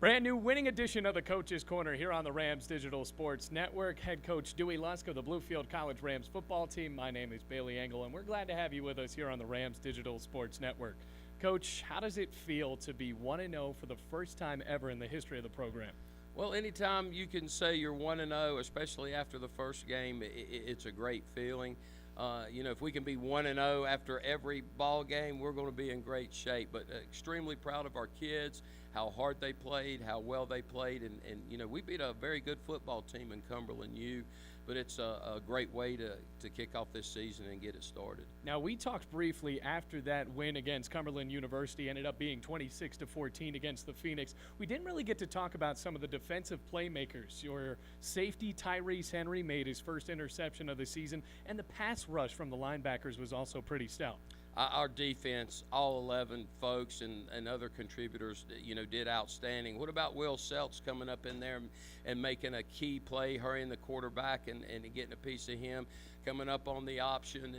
Brand new winning edition of the Coach's Corner here on the Rams Digital Sports Network. Head coach Dewey Lusk of the Bluefield College Rams football team. My name is Bailey Engel, and we're glad to have you with us here on the Rams Digital Sports Network. Coach, how does it feel to be 1-0 for the first time ever in the history of the program? Well, anytime you can say you're 1-0, especially after the first game, it's a great feeling. If we can be 1-0 after every ball game, we're going to be in great shape. But extremely proud of our kids, how hard they played, how well they played. And we beat a very good football team in Cumberland U, but it's a great way to kick off this season and get it started. Now, we talked briefly after that win against Cumberland University, ended up being 26-14 against the Phoenix. We didn't really get to talk about some of the defensive playmakers. Your safety, Tyrese Henry, made his first interception of the season, and the pass rush from the linebackers was also pretty stout. Our defense, all 11 folks and other contributors, did outstanding. What about Will Seltz coming up in there and making a key play, hurrying the quarterback and getting a piece of him, coming up on the option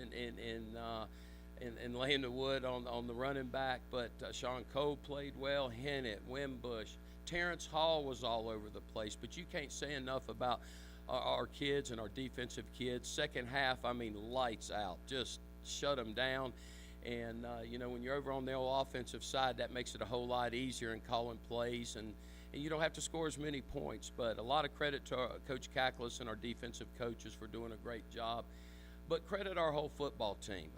and laying the wood on the running back. But Sean Cole played well, Hennett, Wimbush. Terrence Hall was all over the place. But you can't say enough about our kids and our defensive kids. Second half, lights out, just shut them down. And, when you're over on the old offensive side, that makes it a whole lot easier in calling plays. And you don't have to score as many points. But a lot of credit to Coach Cacklis and our defensive coaches for doing a great job. But credit our whole football team.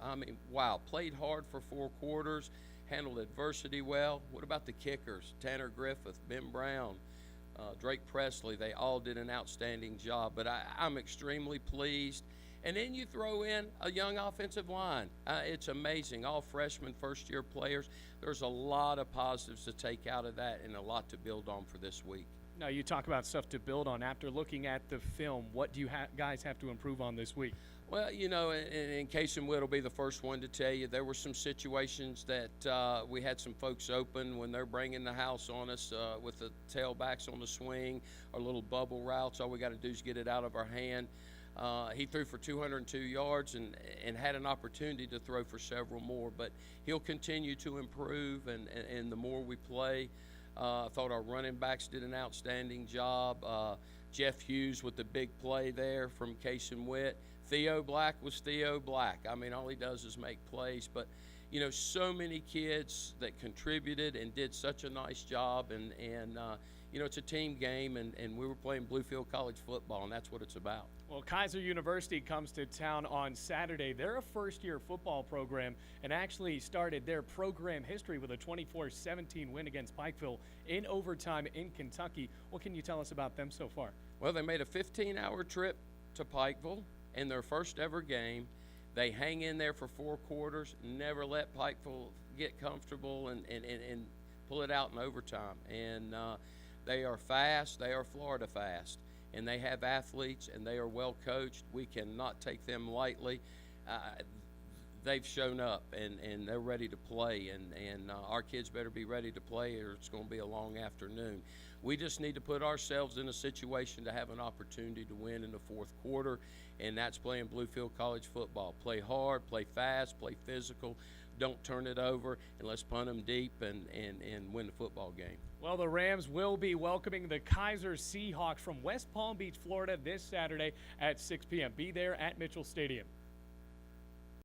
Wow, played hard for 4 quarters, handled adversity well. What about the kickers? Tanner Griffith, Ben Brown, Drake Presley, they all did an outstanding job. But I'm extremely pleased. And then you throw in a young offensive line. It's amazing. All freshmen, first-year players. There's a lot of positives to take out of that and a lot to build on for this week. Now, you talk about stuff to build on. After looking at the film, what do you guys have to improve on this week? Well, and Keiser will be the first one to tell you, there were some situations that we had some folks open when they're bringing the house on us with the tailbacks on the swing or little bubble routes. All we got to do is get it out of our hand. He threw for 202 yards and had an opportunity to throw for several more, but he'll continue to improve, and the more we play. I thought our running backs did an outstanding job. Jeff Hughes with the big play there from Keiser Witt. Theo Black was Theo Black. All he does is make plays, but so many kids that contributed and did such a nice job, and it's a team game, and we were playing Bluefield College football, and that's what it's about. Well, Keiser University comes to town on Saturday. They're a first-year football program and actually started their program history with a 24-17 win against Pikeville in overtime in Kentucky. What can you tell us about them so far? Well, they made a 15-hour trip to Pikeville in their first ever game. They hang in there for 4 quarters, never let Pikeville get comfortable and pull it out in overtime. And they are fast. They are Florida fast. And they have athletes, and they are well coached. We cannot take them lightly. They've shown up, and they're ready to play. And our kids better be ready to play, or it's going to be a long afternoon. We just need to put ourselves in a situation to have an opportunity to win in the 4th quarter, and that's playing Bluefield College football. Play hard, play fast, play physical. Don't turn it over, and let's punt them deep and win the football game. Well, the Rams will be welcoming the Keiser Seahawks from West Palm Beach, Florida this Saturday at 6 p.m. Be there at Mitchell Stadium.